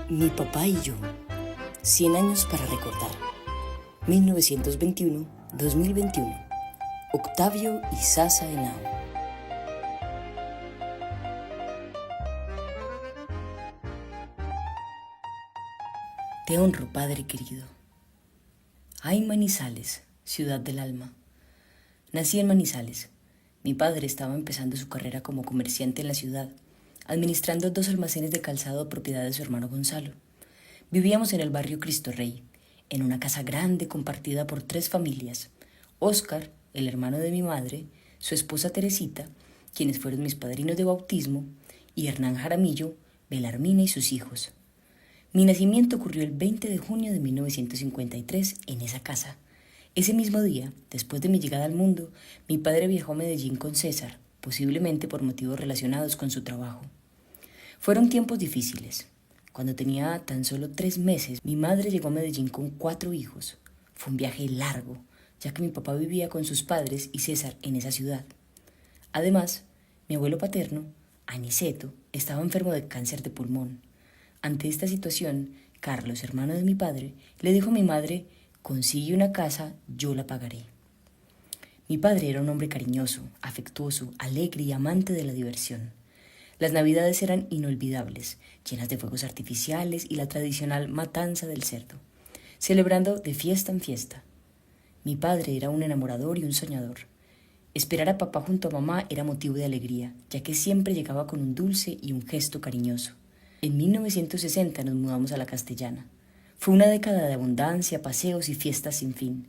Mi papá y yo, 100 años para recordar, 1921-2021, Octavio y Sasa Henao. Te honro, Padre querido. Ay, Manizales, ciudad del alma. Nací en Manizales. Mi padre estaba empezando su carrera como comerciante en la ciudad, administrando 2 almacenes de calzado propiedad de su hermano Gonzalo. Vivíamos en el barrio Cristo Rey, en una casa grande compartida por 3 familias: Óscar, el hermano de mi madre, su esposa Teresita, quienes fueron mis padrinos de bautismo, y Hernán Jaramillo, Belarmina y sus hijos. Mi nacimiento ocurrió el 20 de junio de 1953 en esa casa. Ese mismo día, después de mi llegada al mundo, mi padre viajó a Medellín con César, posiblemente por motivos relacionados con su trabajo. Fueron tiempos difíciles. Cuando tenía tan solo 3 meses, mi madre llegó a Medellín con 4 hijos. Fue un viaje largo, ya que mi papá vivía con sus padres y César en esa ciudad. Además, mi abuelo paterno, Aniceto, estaba enfermo de cáncer de pulmón. Ante esta situación, Carlos, hermano de mi padre, le dijo a mi madre: consigue una casa, yo la pagaré. Mi padre era un hombre cariñoso, afectuoso, alegre y amante de la diversión. Las navidades eran inolvidables, llenas de fuegos artificiales y la tradicional matanza del cerdo, celebrando de fiesta en fiesta. Mi padre era un enamorador y un soñador. Esperar a papá junto a mamá era motivo de alegría, ya que siempre llegaba con un dulce y un gesto cariñoso. En 1960 nos mudamos a la Castellana. Fue una década de abundancia, paseos y fiestas sin fin.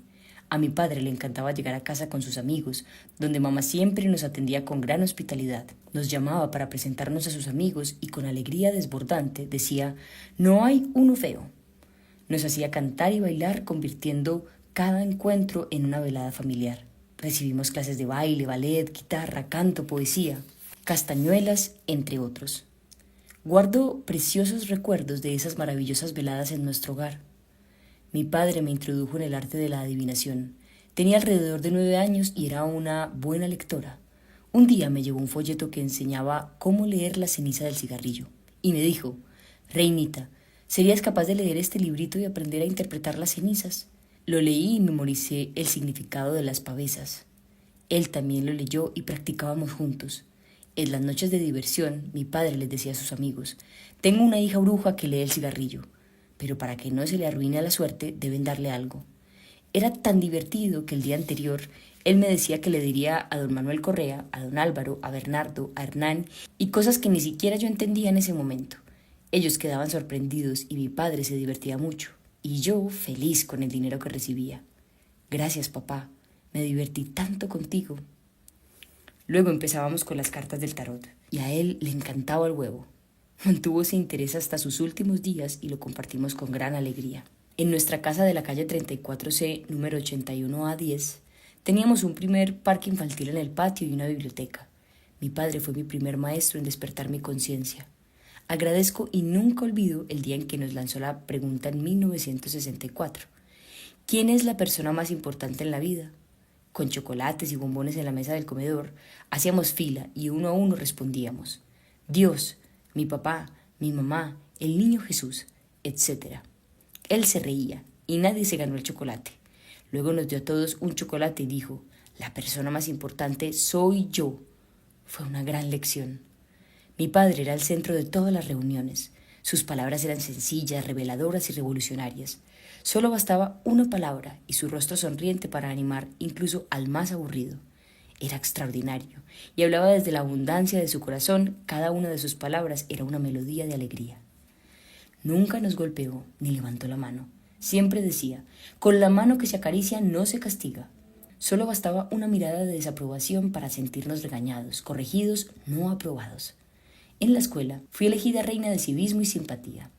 A mi padre le encantaba llegar a casa con sus amigos, donde mamá siempre nos atendía con gran hospitalidad. Nos llamaba para presentarnos a sus amigos y con alegría desbordante decía: no hay uno feo. Nos hacía cantar y bailar, convirtiendo cada encuentro en una velada familiar. Recibimos clases de baile, ballet, guitarra, canto, poesía, castañuelas, entre otros. Guardo preciosos recuerdos de esas maravillosas veladas en nuestro hogar. Mi padre me introdujo en el arte de la adivinación. Tenía alrededor de 9 años y era una buena lectora. Un día me llevó un folleto que enseñaba cómo leer la ceniza del cigarrillo y me dijo: Reinita, ¿serías capaz de leer este librito y aprender a interpretar las cenizas? Lo leí y memoricé el significado de las pavesas. Él también lo leyó y practicábamos juntos. En las noches de diversión, mi padre les decía a sus amigos: tengo una hija bruja que lee el cigarrillo, pero para que no se le arruine la suerte deben darle algo. Era tan divertido que el día anterior él me decía que le diría a don Manuel Correa, a don Álvaro, a Bernardo, a Hernán, y cosas que ni siquiera yo entendía en ese momento. Ellos quedaban sorprendidos y mi padre se divertía mucho, y yo feliz con el dinero que recibía. Gracias, papá, me divertí tanto contigo. Luego empezábamos con las cartas del tarot, y a él le encantaba el huevo. Mantuvo ese interés hasta sus últimos días y lo compartimos con gran alegría. En nuestra casa de la calle 34C, número 81A10, teníamos un primer parque infantil en el patio y una biblioteca. Mi padre fue mi primer maestro en despertar mi conciencia. Agradezco y nunca olvido el día en que nos lanzó la pregunta en 1964. ¿Quién es la persona más importante en la vida? Con chocolates y bombones en la mesa del comedor, hacíamos fila y uno a uno respondíamos: Dios, mi papá, mi mamá, el niño Jesús, etc. Él se reía y nadie se ganó el chocolate. Luego nos dio a todos un chocolate y dijo: la persona más importante soy yo. Fue una gran lección. Mi padre era el centro de todas las reuniones. Sus palabras eran sencillas, reveladoras y revolucionarias. Solo bastaba una palabra y su rostro sonriente para animar incluso al más aburrido. Era extraordinario y hablaba desde la abundancia de su corazón. Cada una de sus palabras era una melodía de alegría. Nunca nos golpeó ni levantó la mano. Siempre decía: con la mano que se acaricia no se castiga. Solo bastaba una mirada de desaprobación para sentirnos regañados, corregidos, no aprobados. En la escuela fui elegida reina de civismo y simpatía.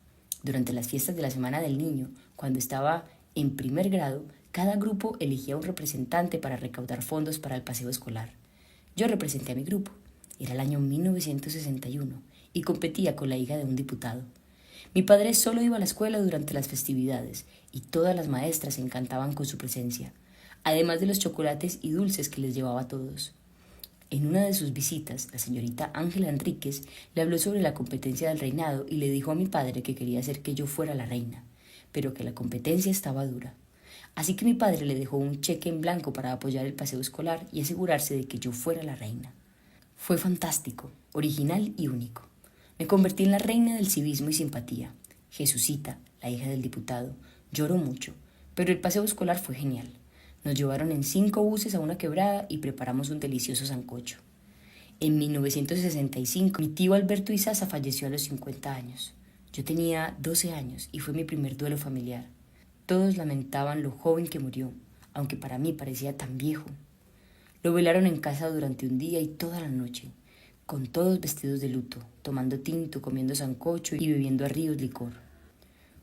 Durante las fiestas de la Semana del Niño, cuando estaba en primer grado, cada grupo elegía un representante para recaudar fondos para el paseo escolar. Yo representé a mi grupo. Era el año 1961 y competía con la hija de un diputado. Mi padre solo iba a la escuela durante las festividades y todas las maestras se encantaban con su presencia, además de los chocolates y dulces que les llevaba a todos. En una de sus visitas, la señorita Ángela Enríquez le habló sobre la competencia del reinado y le dijo a mi padre que quería hacer que yo fuera la reina, pero que la competencia estaba dura. Así que mi padre le dejó un cheque en blanco para apoyar el paseo escolar y asegurarse de que yo fuera la reina. Fue fantástico, original y único. Me convertí en la reina del civismo y simpatía. Jesucita, la hija del diputado, lloró mucho, pero el paseo escolar fue genial. Nos llevaron en 5 buses a una quebrada y preparamos un delicioso sancocho. En 1965, mi tío Alberto Izaza falleció a los 50 años. Yo tenía 12 años y fue mi primer duelo familiar. Todos lamentaban lo joven que murió, aunque para mí parecía tan viejo. Lo velaron en casa durante un día y toda la noche, con todos vestidos de luto, tomando tinto, comiendo sancocho y bebiendo a ríos licor.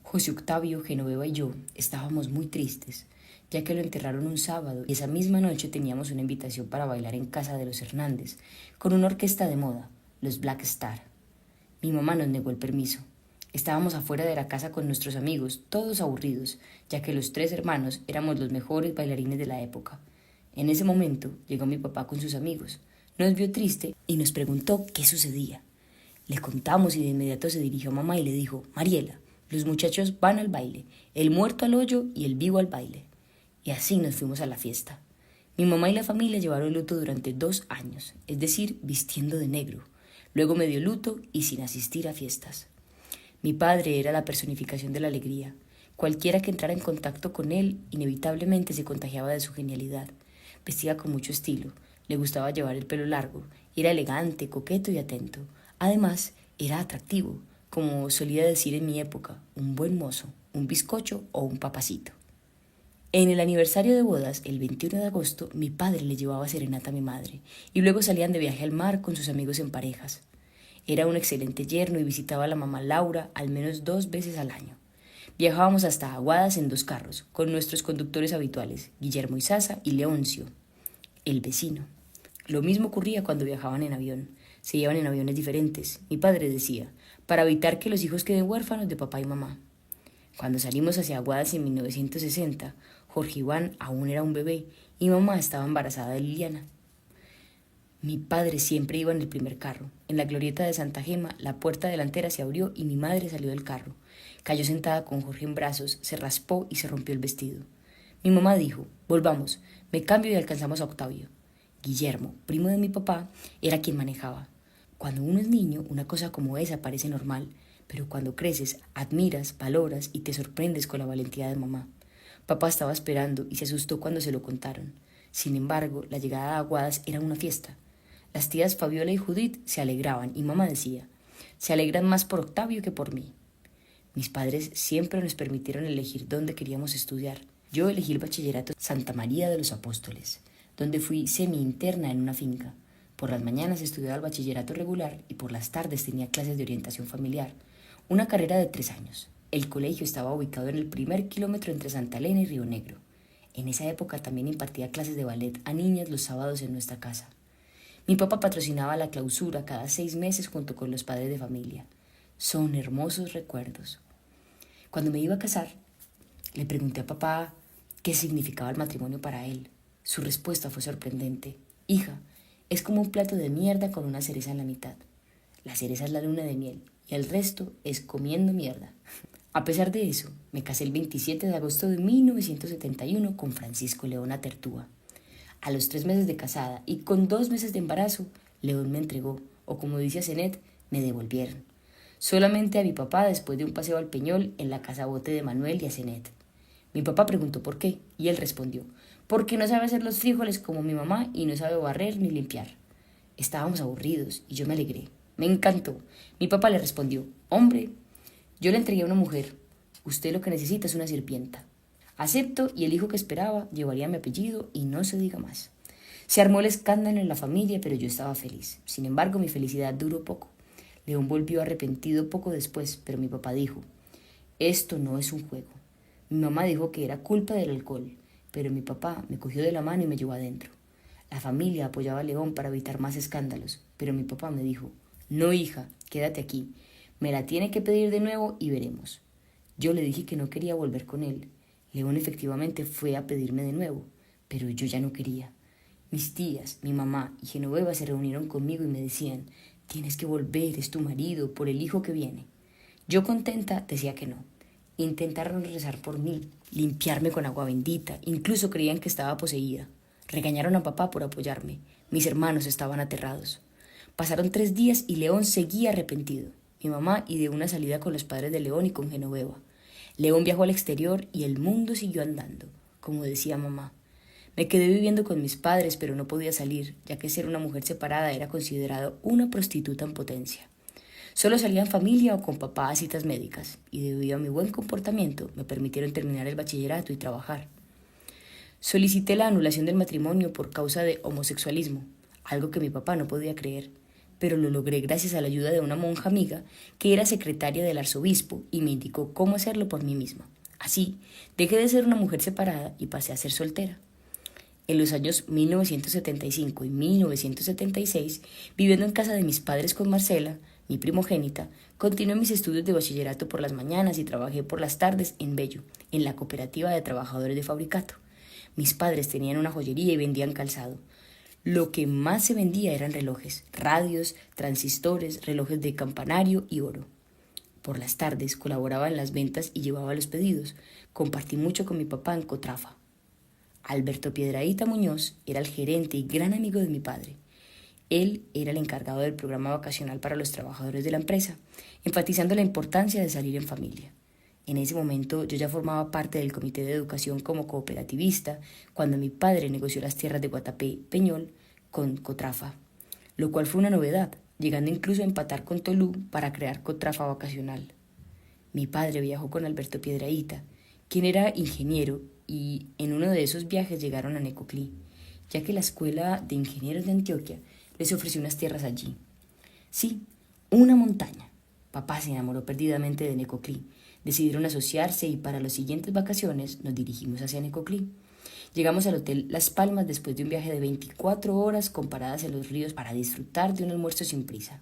José Octavio, Genoveva y yo estábamos muy tristes, ya que lo enterraron un sábado y esa misma noche teníamos una invitación para bailar en casa de los Hernández, con una orquesta de moda, los Black Star. Mi mamá nos negó el permiso. Estábamos afuera de la casa con nuestros amigos, todos aburridos, ya que los 3 hermanos éramos los mejores bailarines de la época. En ese momento llegó mi papá con sus amigos, nos vio triste y nos preguntó qué sucedía. Le contamos y de inmediato se dirigió a mamá y le dijo: Mariela, los muchachos van al baile, el muerto al hoyo y el vivo al baile. Y así nos fuimos a la fiesta. Mi mamá y la familia llevaron luto durante 2 años, es decir, vistiendo de negro. Luego me dio luto y sin asistir a fiestas. Mi padre era la personificación de la alegría. Cualquiera que entrara en contacto con él inevitablemente se contagiaba de su genialidad. Vestía con mucho estilo, le gustaba llevar el pelo largo, era elegante, coqueto y atento. Además, era atractivo, como solía decir en mi época, un buen mozo, un bizcocho o un papacito. En el aniversario de bodas, el 21 de agosto, mi padre le llevaba serenata a mi madre y luego salían de viaje al mar con sus amigos en parejas. Era un excelente yerno y visitaba a la mamá Laura al menos 2 veces al año. Viajábamos hasta Aguadas en 2 carros, con nuestros conductores habituales, Guillermo Izaza y Leoncio, el vecino. Lo mismo ocurría cuando viajaban en avión. Se iban en aviones diferentes. Mi padre decía, para evitar que los hijos queden huérfanos de papá y mamá. Cuando salimos hacia Aguadas en 1960, Jorge Iván aún era un bebé y mamá estaba embarazada de Liliana. Mi padre siempre iba en el primer carro. En la glorieta de Santa Gema, la puerta delantera se abrió y mi madre salió del carro. Cayó sentada con Jorge en brazos, se raspó y se rompió el vestido. Mi mamá dijo: volvamos, me cambio y alcanzamos a Octavio. Guillermo, primo de mi papá, era quien manejaba. Cuando uno es niño, una cosa como esa parece normal, pero cuando creces, admiras, valoras y te sorprendes con la valentía de mamá. Papá estaba esperando y se asustó cuando se lo contaron. Sin embargo, la llegada a Aguadas era una fiesta. Las tías Fabiola y Judith se alegraban y mamá decía: se alegran más por Octavio que por mí. Mis padres siempre nos permitieron elegir dónde queríamos estudiar. Yo elegí el bachillerato Santa María de los Apóstoles, donde fui semi-interna en una finca. Por las mañanas estudiaba el bachillerato regular y por las tardes tenía clases de orientación familiar, una carrera de 3 años. El colegio estaba ubicado en el primer kilómetro entre Santa Elena y Río Negro. En esa época también impartía clases de ballet a niñas los sábados en nuestra casa. Mi papá patrocinaba la clausura cada 6 meses junto con los padres de familia. Son hermosos recuerdos. Cuando me iba a casar, le pregunté a papá qué significaba el matrimonio para él. Su respuesta fue sorprendente. Hija, es como un plato de mierda con una cereza en la mitad. La cereza es la luna de miel y el resto es comiendo mierda. A pesar de eso, me casé el 27 de agosto de 1971 con Francisco León Atertúa. A los 3 meses de casada y con 2 meses de embarazo, León me entregó, o como dice Zenet, me devolvieron. Solamente a mi papá después de un paseo al Peñol en la casa bote de Manuel y a Zenet. Mi papá preguntó por qué, y él respondió: porque no sabe hacer los frijoles como mi mamá y no sabe barrer ni limpiar. Estábamos aburridos y yo me alegré. Me encantó. Mi papá le respondió: hombre, yo le entregué a una mujer. Usted lo que necesita es una sirvienta. Acepto y el hijo que esperaba llevaría mi apellido y no se diga más. Se armó el escándalo en la familia, pero yo estaba feliz. Sin embargo, mi felicidad duró poco. León volvió arrepentido poco después, pero mi papá dijo: esto no es un juego. Mi mamá dijo que era culpa del alcohol, pero mi papá me cogió de la mano y me llevó adentro. La familia apoyaba a León para evitar más escándalos, pero mi papá me dijo: no, hija, quédate aquí. Me la tiene que pedir de nuevo y veremos. Yo le dije que no quería volver con él. León efectivamente fue a pedirme de nuevo, pero yo ya no quería. Mis tías, mi mamá y Genoveva se reunieron conmigo y me decían: tienes que volver, es tu marido, por el hijo que viene. Yo contenta decía que no. Intentaron rezar por mí, limpiarme con agua bendita, incluso creían que estaba poseída. Regañaron a papá por apoyarme. Mis hermanos estaban aterrados. Pasaron 3 días y León seguía arrepentido. Mi mamá ideó una salida con los padres de León y con Genoveva. León viajó al exterior y el mundo siguió andando, como decía mamá. Me quedé viviendo con mis padres, pero no podía salir, ya que ser una mujer separada era considerado una prostituta en potencia. Solo salía en familia o con papá a citas médicas, y debido a mi buen comportamiento me permitieron terminar el bachillerato y trabajar. Solicité la anulación del matrimonio por causa de homosexualismo, algo que mi papá no podía creer, pero lo logré gracias a la ayuda de una monja amiga que era secretaria del arzobispo y me indicó cómo hacerlo por mí misma. Así, dejé de ser una mujer separada y pasé a ser soltera. En los años 1975 y 1976, viviendo en casa de mis padres con Marcela, mi primogénita, continué mis estudios de bachillerato por las mañanas y trabajé por las tardes en Bello, en la cooperativa de trabajadores de Fabricato. Mis padres tenían una joyería y vendían calzado. Lo que más se vendía eran relojes, radios, transistores, relojes de campanario y oro. Por las tardes colaboraba en las ventas y llevaba los pedidos. Compartí mucho con mi papá en Cotrafa. Alberto Piedrahíta Muñoz era el gerente y gran amigo de mi padre. Él era el encargado del programa vacacional para los trabajadores de la empresa, enfatizando la importancia de salir en familia. En ese momento yo ya formaba parte del comité de educación como cooperativista cuando mi padre negoció las tierras de Guatapé, Peñol, con Cotrafa, lo cual fue una novedad, llegando incluso a empatar con Tolú para crear Cotrafa Vacacional. Mi padre viajó con Alberto Piedrahíta, quien era ingeniero, y en uno de esos viajes llegaron a Necoclí, ya que la Escuela de Ingenieros de Antioquia les ofreció unas tierras allí. Sí, una montaña. Papá se enamoró perdidamente de Necoclí. Decidieron asociarse y para las siguientes vacaciones nos dirigimos hacia Necoclí. Llegamos al hotel Las Palmas después de un viaje de 24 horas con paradas en los ríos para disfrutar de un almuerzo sin prisa.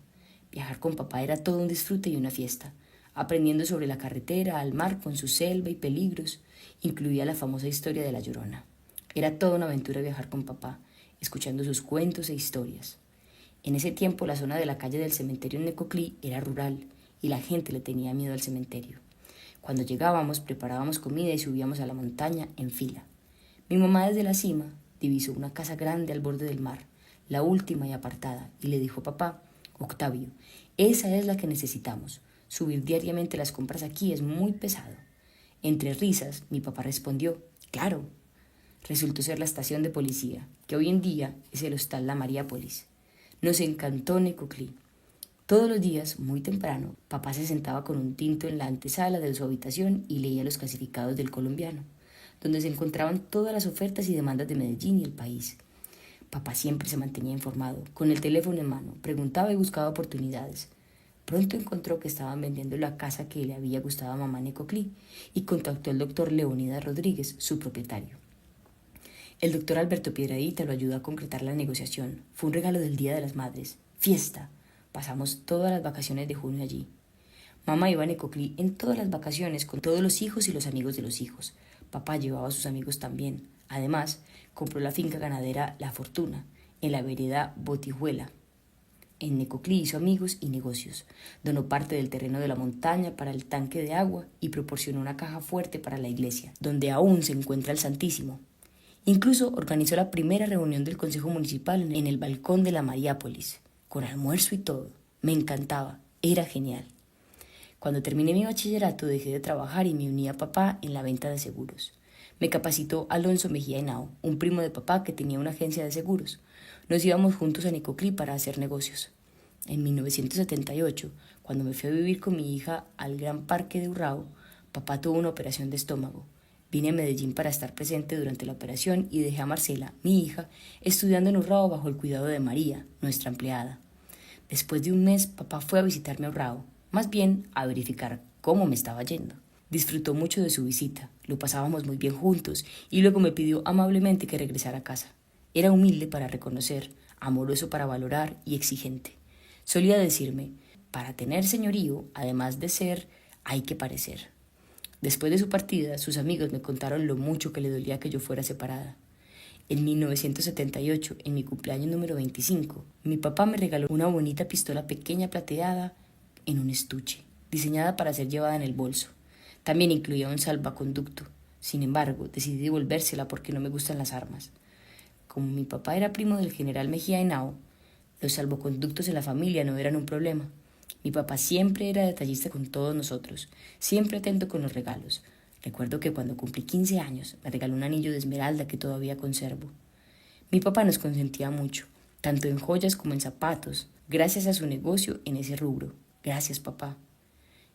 Viajar con papá era todo un disfrute y una fiesta, aprendiendo sobre la carretera, al mar con su selva y peligros, incluía la famosa historia de La Llorona. Era toda una aventura viajar con papá, escuchando sus cuentos e historias. En ese tiempo la zona de la calle del cementerio en Necoclí era rural y la gente le tenía miedo al cementerio. Cuando llegábamos preparábamos comida y subíamos a la montaña en fila. Mi mamá desde la cima divisó una casa grande al borde del mar, la última y apartada, y le dijo a papá: Octavio, esa es la que necesitamos. Subir diariamente las compras aquí es muy pesado. Entre risas, mi papá respondió: claro. Resultó ser la estación de policía, que hoy en día es el hostal La Mariápolis. Nos encantó Necoclí. Todos los días, muy temprano, papá se sentaba con un tinto en la antesala de su habitación y leía los clasificados del Colombiano, donde se encontraban todas las ofertas y demandas de Medellín y el país. Papá siempre se mantenía informado, con el teléfono en mano, preguntaba y buscaba oportunidades. Pronto encontró que estaban vendiendo la casa que le había gustado a mamá en Necoclí y contactó al doctor Leonidas Rodríguez, su propietario. El doctor Alberto Piedrahíta lo ayudó a concretar la negociación. Fue un regalo del Día de las Madres. Fiesta. Pasamos todas las vacaciones de junio allí. Mamá iba a Necoclí en todas las vacaciones con todos los hijos y los amigos de los hijos. Papá llevaba a sus amigos también. Además, compró la finca ganadera La Fortuna, en la vereda Botijuela. En Necoclí hizo amigos y negocios. Donó parte del terreno de la montaña para el tanque de agua y proporcionó una caja fuerte para la iglesia, donde aún se encuentra el Santísimo. Incluso organizó la primera reunión del Consejo Municipal en el balcón de la Mariápolis, con almuerzo y todo. Me encantaba, era genial. Cuando terminé mi bachillerato dejé de trabajar y me uní a papá en la venta de seguros. Me capacitó Alonso Mejía Henao, un primo de papá que tenía una agencia de seguros. Nos íbamos juntos a Necoclí para hacer negocios. En 1978, cuando me fui a vivir con mi hija al Gran Parque de Urrao, papá tuvo una operación de estómago. Vine a Medellín para estar presente durante la operación y dejé a Marcela, mi hija, estudiando en Urrao bajo el cuidado de María, nuestra empleada. Después de un mes, papá fue a visitarme a Urrao, más bien a verificar cómo me estaba yendo. Disfrutó mucho de su visita, lo pasábamos muy bien juntos y luego me pidió amablemente que regresara a casa. Era humilde para reconocer, amoroso para valorar y exigente. Solía decirme: para tener señorío, además de ser, hay que parecer. Después de su partida, sus amigos me contaron lo mucho que le dolía que yo fuera separada. En 1978, en mi cumpleaños número 25, mi papá me regaló una bonita pistola pequeña plateada en un estuche, diseñada para ser llevada en el bolso. También incluía un salvaconducto. Sin embargo, decidí devolvérsela porque no me gustan las armas. Como mi papá era primo del general Mejía Henao, los salvoconductos en la familia no eran un problema. Mi papá siempre era detallista con todos nosotros, siempre atento con los regalos. Recuerdo que cuando cumplí 15 años me regaló un anillo de esmeralda que todavía conservo. Mi papá nos consentía mucho, tanto en joyas como en zapatos, gracias a su negocio en ese rubro. Gracias, papá.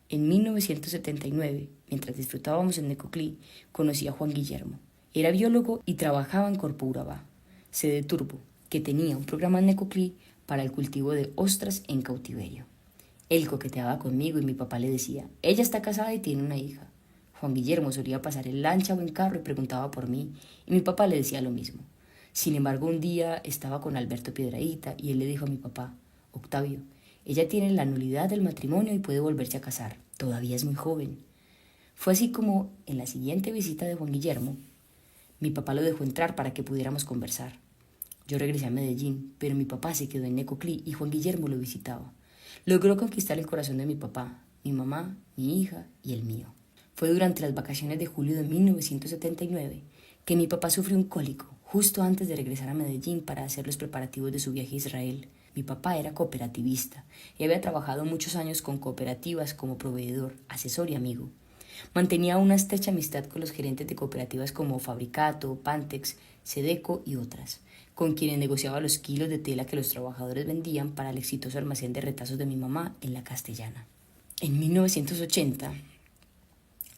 En 1979, mientras disfrutábamos en Necoclí, conocí a Juan Guillermo. Era biólogo y trabajaba en Corpo Urabá, sede Turbo, que tenía un programa en Necoclí para el cultivo de ostras en cautiverio. Él coqueteaba conmigo y mi papá le decía, ella está casada y tiene una hija. Juan Guillermo solía pasar en lancha o en carro y preguntaba por mí, y mi papá le decía lo mismo. Sin embargo, un día estaba con Alberto Piedrahíta y él le dijo a mi papá, Octavio, ella tiene la nulidad del matrimonio y puede volverse a casar. Todavía es muy joven. Fue así como, en la siguiente visita de Juan Guillermo, mi papá lo dejó entrar para que pudiéramos conversar. Yo regresé a Medellín, pero mi papá se quedó en Necoclí y Juan Guillermo lo visitaba. Logró conquistar el corazón de mi papá, mi mamá, mi hija y el mío. Fue durante las vacaciones de julio de 1979 que mi papá sufrió un cólico, justo antes de regresar a Medellín para hacer los preparativos de su viaje a Israel. Mi papá era cooperativista y había trabajado muchos años con cooperativas como proveedor, asesor y amigo. Mantenía una estrecha amistad con los gerentes de cooperativas como Fabricato, Pantex, Sedeco y otras, con quienes negociaba los kilos de tela que los trabajadores vendían para el exitoso almacén de retazos de mi mamá en La Castellana. En 1980,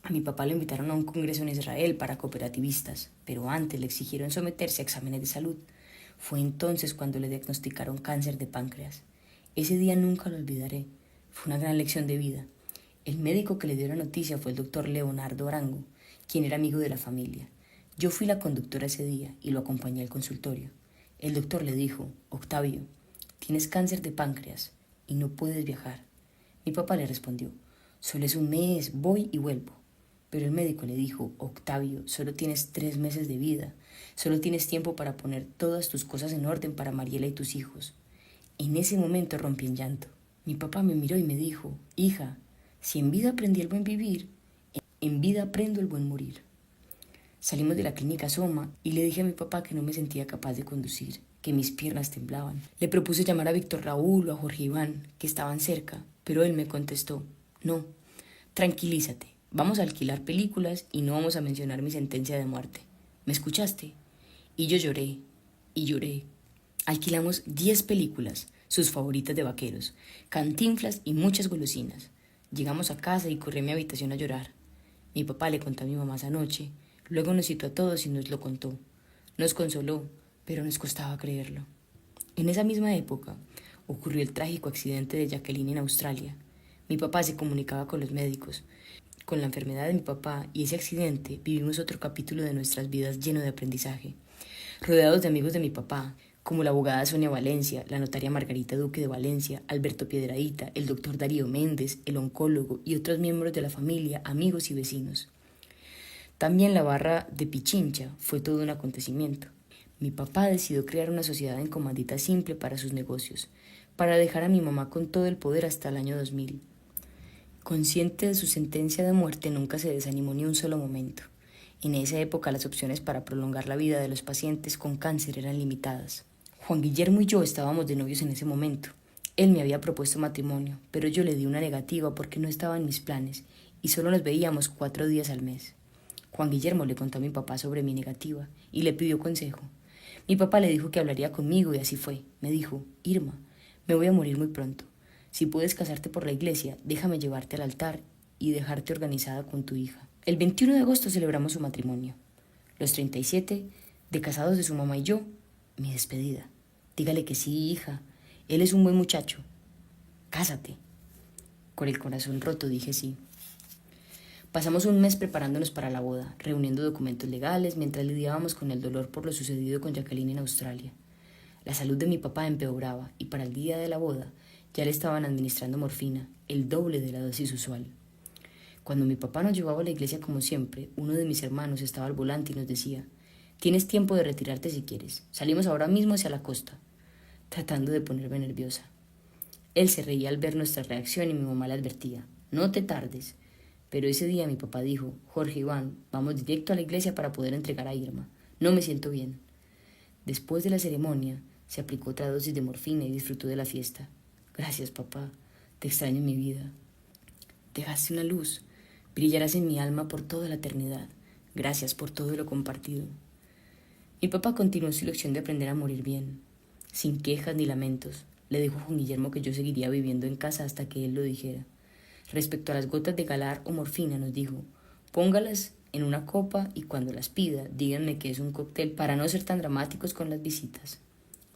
a mi papá lo invitaron a un congreso en Israel para cooperativistas, pero antes le exigieron someterse a exámenes de salud. Fue entonces cuando le diagnosticaron cáncer de páncreas. Ese día nunca lo olvidaré. Fue una gran lección de vida. El médico que le dio la noticia fue el doctor Leonardo Arango, quien era amigo de la familia. Yo fui la conductora ese día y lo acompañé al consultorio. El doctor le dijo, Octavio, tienes cáncer de páncreas y no puedes viajar. Mi papá le respondió, solo es un mes, voy y vuelvo. Pero el médico le dijo, Octavio, solo tienes 3 meses de vida, solo tienes tiempo para poner todas tus cosas en orden para Mariela y tus hijos. En ese momento rompí en llanto. Mi papá me miró y me dijo, hija, si en vida aprendí el buen vivir, en vida aprendo el buen morir. Salimos de la clínica Soma y le dije a mi papá que no me sentía capaz de conducir, que mis piernas temblaban. Le propuse llamar a Víctor Raúl o a Jorge Iván, que estaban cerca, pero él me contestó, no, tranquilízate, vamos a alquilar películas y no vamos a mencionar mi sentencia de muerte. ¿Me escuchaste? Y yo lloré, y lloré. Alquilamos 10 películas, sus favoritas de vaqueros, Cantinflas y muchas golosinas. Llegamos a casa y corrí a mi habitación a llorar. Mi papá le contó a mi mamá esa noche, luego nos citó a todos y nos lo contó. Nos consoló, pero nos costaba creerlo. En esa misma época ocurrió el trágico accidente de Jacqueline en Australia. Mi papá se comunicaba con los médicos. Con la enfermedad de mi papá y ese accidente vivimos otro capítulo de nuestras vidas lleno de aprendizaje. Rodeados de amigos de mi papá, como la abogada Sonia Valencia, la notaria Margarita Duque de Valencia, Alberto Piedrahíta, el doctor Darío Méndez, el oncólogo y otros miembros de la familia, amigos y vecinos. También la barra de Pichincha fue todo un acontecimiento. Mi papá decidió crear una sociedad en comandita simple para sus negocios, para dejar a mi mamá con todo el poder hasta el año 2000. Consciente de su sentencia de muerte, nunca se desanimó ni un solo momento. En esa época las opciones para prolongar la vida de los pacientes con cáncer eran limitadas. Juan Guillermo y yo estábamos de novios en ese momento. Él me había propuesto matrimonio, pero yo le di una negativa porque no estaba en mis planes y solo nos veíamos 4 días al mes. Juan Guillermo le contó a mi papá sobre mi negativa y le pidió consejo. Mi papá le dijo que hablaría conmigo y así fue. Me dijo, Irma, me voy a morir muy pronto. Si puedes casarte por la iglesia, déjame llevarte al altar y dejarte organizada con tu hija. El 21 de agosto celebramos su matrimonio. Los 37 de casados de su mamá y yo, mi despedida. Dígale que sí, hija. Él es un buen muchacho. Cásate. Con el corazón roto dije sí. Pasamos un mes preparándonos para la boda, reuniendo documentos legales mientras lidiábamos con el dolor por lo sucedido con Jacqueline en Australia. La salud de mi papá empeoraba y para el día de la boda ya le estaban administrando morfina, el doble de la dosis usual. Cuando mi papá nos llevaba a la iglesia como siempre, uno de mis hermanos estaba al volante y nos decía, Tienes tiempo de retirarte si quieres. Salimos ahora mismo hacia la costa, tratando de ponerme nerviosa. Él se reía al ver nuestra reacción y mi mamá le advertía, no te tardes. Pero ese día mi papá dijo, Jorge Iván, vamos directo a la iglesia para poder entregar a Irma. No me siento bien. Después de la ceremonia, se aplicó otra dosis de morfina y disfrutó de la fiesta. Gracias, papá. Te extraño en mi vida. Dejaste una luz. Brillarás en mi alma por toda la eternidad. Gracias por todo lo compartido. Mi papá continuó su lección de aprender a morir bien, sin quejas ni lamentos. Le dijo a Juan Guillermo que yo seguiría viviendo en casa hasta que él lo dijera. Respecto a las gotas de galar o morfina, nos dijo, póngalas en una copa y cuando las pida, díganme que es un cóctel para no ser tan dramáticos con las visitas.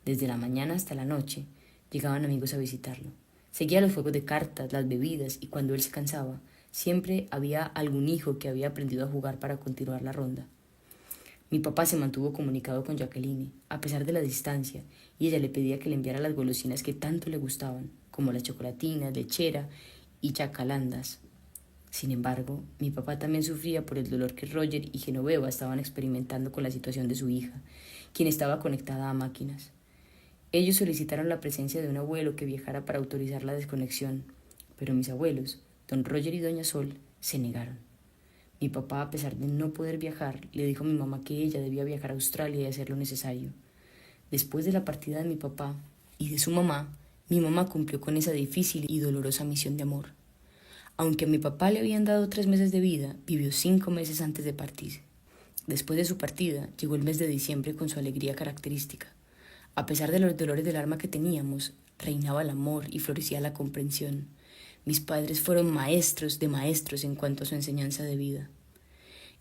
Desde la mañana hasta la noche, llegaban amigos a visitarlo. Seguía los juegos de cartas, las bebidas y cuando él se cansaba, siempre había algún hijo que había aprendido a jugar para continuar la ronda. Mi papá se mantuvo comunicado con Jacqueline, a pesar de la distancia, y ella le pedía que le enviara las golosinas que tanto le gustaban, como las chocolatinas, lechera y chacalandas. Sin embargo, mi papá también sufría por el dolor que Roger y Genoveva estaban experimentando con la situación de su hija, quien estaba conectada a máquinas. Ellos solicitaron la presencia de un abuelo que viajara para autorizar la desconexión, pero mis abuelos, don Roger y doña Sol, se negaron. Mi papá, a pesar de no poder viajar, le dijo a mi mamá que ella debía viajar a Australia y hacer lo necesario. Después de la partida de mi papá y de su mamá, mi mamá cumplió con esa difícil y dolorosa misión de amor. Aunque a mi papá le habían dado 3 meses de vida, vivió 5 meses antes de partir. Después de su partida, llegó el mes de diciembre con su alegría característica. A pesar de los dolores del alma que teníamos, reinaba el amor y florecía la comprensión. Mis padres fueron maestros de maestros en cuanto a su enseñanza de vida.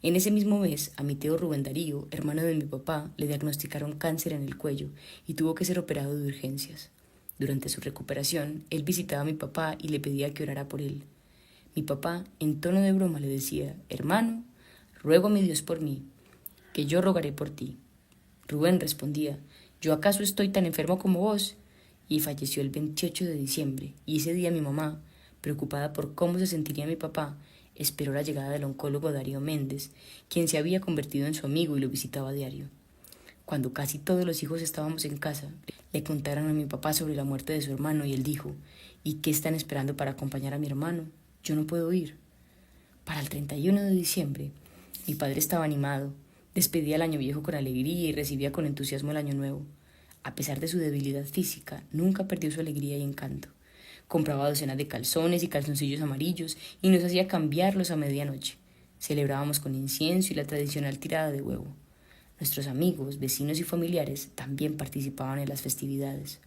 En ese mismo mes, a mi tío Rubén Darío, hermano de mi papá, le diagnosticaron cáncer en el cuello y tuvo que ser operado de urgencias. Durante su recuperación, él visitaba a mi papá y le pedía que orara por él. Mi papá, en tono de broma, le decía, hermano, ruego a mi Dios por mí, que yo rogaré por ti. Rubén respondía, ¿yo acaso estoy tan enfermo como vos? Y falleció el 28 de diciembre, y ese día mi mamá, preocupada por cómo se sentiría mi papá, esperó la llegada del oncólogo Darío Méndez, quien se había convertido en su amigo y lo visitaba a diario. Cuando casi todos los hijos estábamos en casa, le contaron a mi papá sobre la muerte de su hermano y él dijo, ¿y qué están esperando para acompañar a mi hermano? Yo no puedo ir. Para el 31 de diciembre, mi padre estaba animado, despedía el año viejo con alegría y recibía con entusiasmo el año nuevo. A pesar de su debilidad física, nunca perdió su alegría y encanto. Compraba docenas de calzones y calzoncillos amarillos y nos hacía cambiarlos a medianoche. Celebrábamos con incienso y la tradicional tirada de huevo. Nuestros amigos, vecinos y familiares también participaban en las festividades.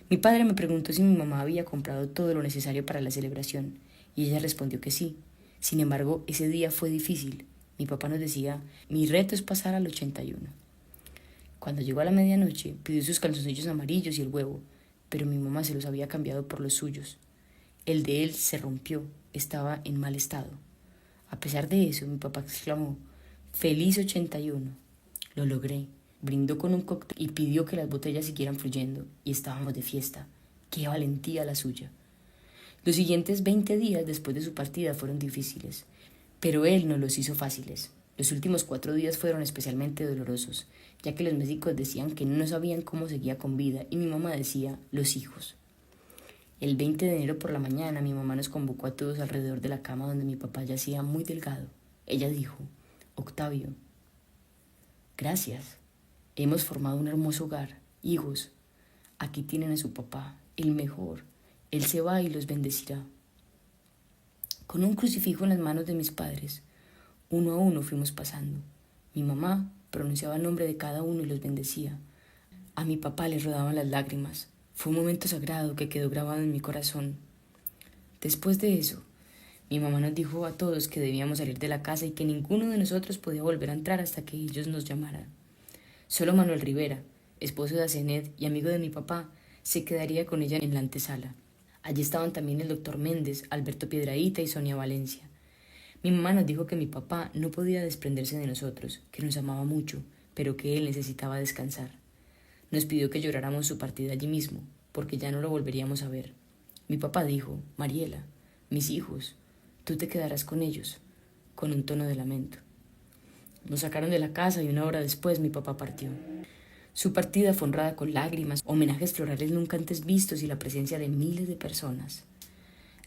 Mi padre me preguntó si mi mamá había comprado todo lo necesario para la celebración, y ella respondió que sí. Sin embargo, ese día fue difícil. Mi papá nos decía, mi reto es pasar al 81. Cuando llegó a la medianoche, pidió sus calzoncillos amarillos y el huevo, pero mi mamá se los había cambiado por los suyos. El de él se rompió, estaba en mal estado. A pesar de eso, mi papá exclamó, ¡Feliz 81! Lo logré. Brindó con un cóctel y pidió que las botellas siguieran fluyendo, y estábamos de fiesta. ¡Qué valentía la suya! Los siguientes 20 días después de su partida fueron difíciles, pero él no los hizo fáciles. Los últimos 4 días fueron especialmente dolorosos, ya que los médicos decían que no sabían cómo seguía con vida y mi mamá decía, los hijos. El 20 de enero por la mañana mi mamá nos convocó a todos alrededor de la cama donde mi papá yacía muy delgado. Ella dijo, Octavio, gracias. Hemos formado un hermoso hogar. Hijos, aquí tienen a su papá, el mejor. Él se va y los bendecirá. Con un crucifijo en las manos de mis padres, uno a uno fuimos pasando. Mi mamá pronunciaba el nombre de cada uno y los bendecía. A mi papá le rodaban las lágrimas. Fue un momento sagrado que quedó grabado en mi corazón. Después de eso, mi mamá nos dijo a todos que debíamos salir de la casa y que ninguno de nosotros podía volver a entrar hasta que ellos nos llamaran. Solo Manuel Rivera, esposo de Asenet y amigo de mi papá, se quedaría con ella en la antesala. Allí estaban también el doctor Méndez, Alberto Piedrahíta y Sonia Valencia. Mi mamá nos dijo que mi papá no podía desprenderse de nosotros, que nos amaba mucho, pero que él necesitaba descansar. Nos pidió que lloráramos su partida allí mismo, porque ya no lo volveríamos a ver. Mi papá dijo, Mariela, mis hijos, tú te quedarás con ellos, con un tono de lamento. Nos sacaron de la casa y 1 hora después mi papá partió. Su partida fue honrada con lágrimas, homenajes florales nunca antes vistos y la presencia de miles de personas.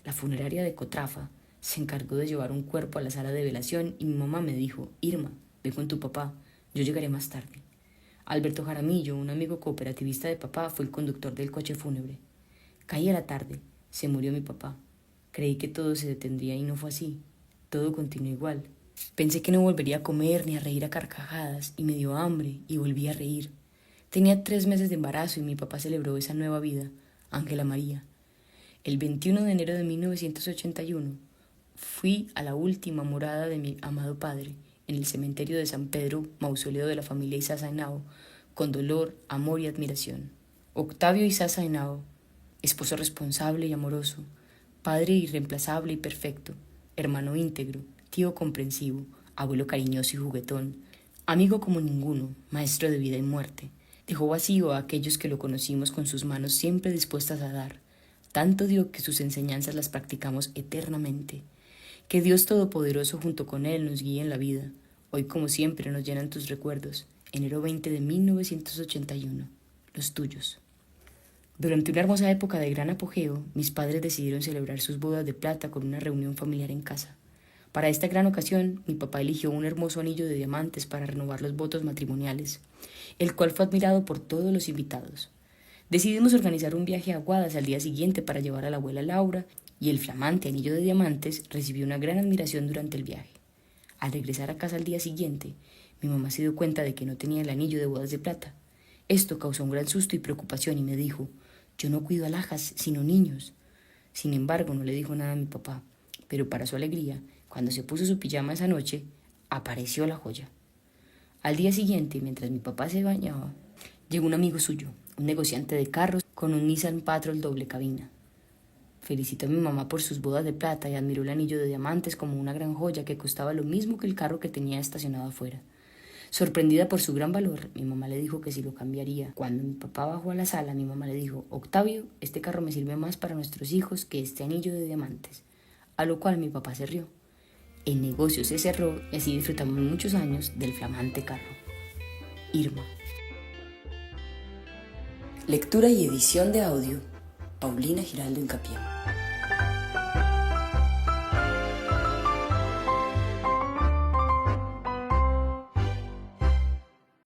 La funeraria de Cotrafa se encargó de llevar un cuerpo a la sala de velación y mi mamá me dijo: Irma, ve con tu papá, yo llegaré más tarde. Alberto Jaramillo, un amigo cooperativista de papá, fue el conductor del coche fúnebre. Caía la tarde, se murió mi papá. Creí que todo se detendría y no fue así. Todo continuó igual. Pensé que no volvería a comer ni a reír a carcajadas y me dio hambre y volví a reír. Tenía 3 meses de embarazo y mi papá celebró esa nueva vida, Ángela María. El 21 de enero de 1981 fui a la última morada de mi amado padre, en el cementerio de San Pedro, mausoleo de la familia Isaza Henao, con dolor, amor y admiración. Octavio Isaza Henao, esposo responsable y amoroso, padre irreemplazable y perfecto, hermano íntegro, tío comprensivo, abuelo cariñoso y juguetón, amigo como ninguno, maestro de vida y muerte, dejó vacío a aquellos que lo conocimos con sus manos siempre dispuestas a dar. Tanto dio que sus enseñanzas las practicamos eternamente. Que Dios Todopoderoso junto con Él nos guíe en la vida. Hoy como siempre nos llenan tus recuerdos. Enero 20 de 1981. Los tuyos. Durante una hermosa época de gran apogeo, mis padres decidieron celebrar sus bodas de plata con una reunión familiar en casa. Para esta gran ocasión, mi papá eligió un hermoso anillo de diamantes para renovar los votos matrimoniales, el cual fue admirado por todos los invitados. Decidimos organizar un viaje a Aguadas al día siguiente para llevar a la abuela Laura, y el flamante anillo de diamantes recibió una gran admiración durante el viaje. Al regresar a casa al día siguiente, mi mamá se dio cuenta de que no tenía el anillo de bodas de plata. Esto causó un gran susto y preocupación y me dijo: yo no cuido alhajas, sino niños. Sin embargo, no le dijo nada a mi papá, pero para su alegría, cuando se puso su pijama esa noche, apareció la joya. Al día siguiente, mientras mi papá se bañaba, llegó un amigo suyo, un negociante de carros con un Nissan Patrol doble cabina. Felicitó a mi mamá por sus bodas de plata y admiró el anillo de diamantes como una gran joya que costaba lo mismo que el carro que tenía estacionado afuera. Sorprendida por su gran valor, mi mamá le dijo que si lo cambiaría. Cuando mi papá bajó a la sala, mi mamá le dijo: Octavio, este carro me sirve más para nuestros hijos que este anillo de diamantes. A lo cual mi papá se rió. El negocio se cerró y así disfrutamos muchos años del flamante carro. Irma. Lectura y edición de audio: Paulina Giraldo Incapié.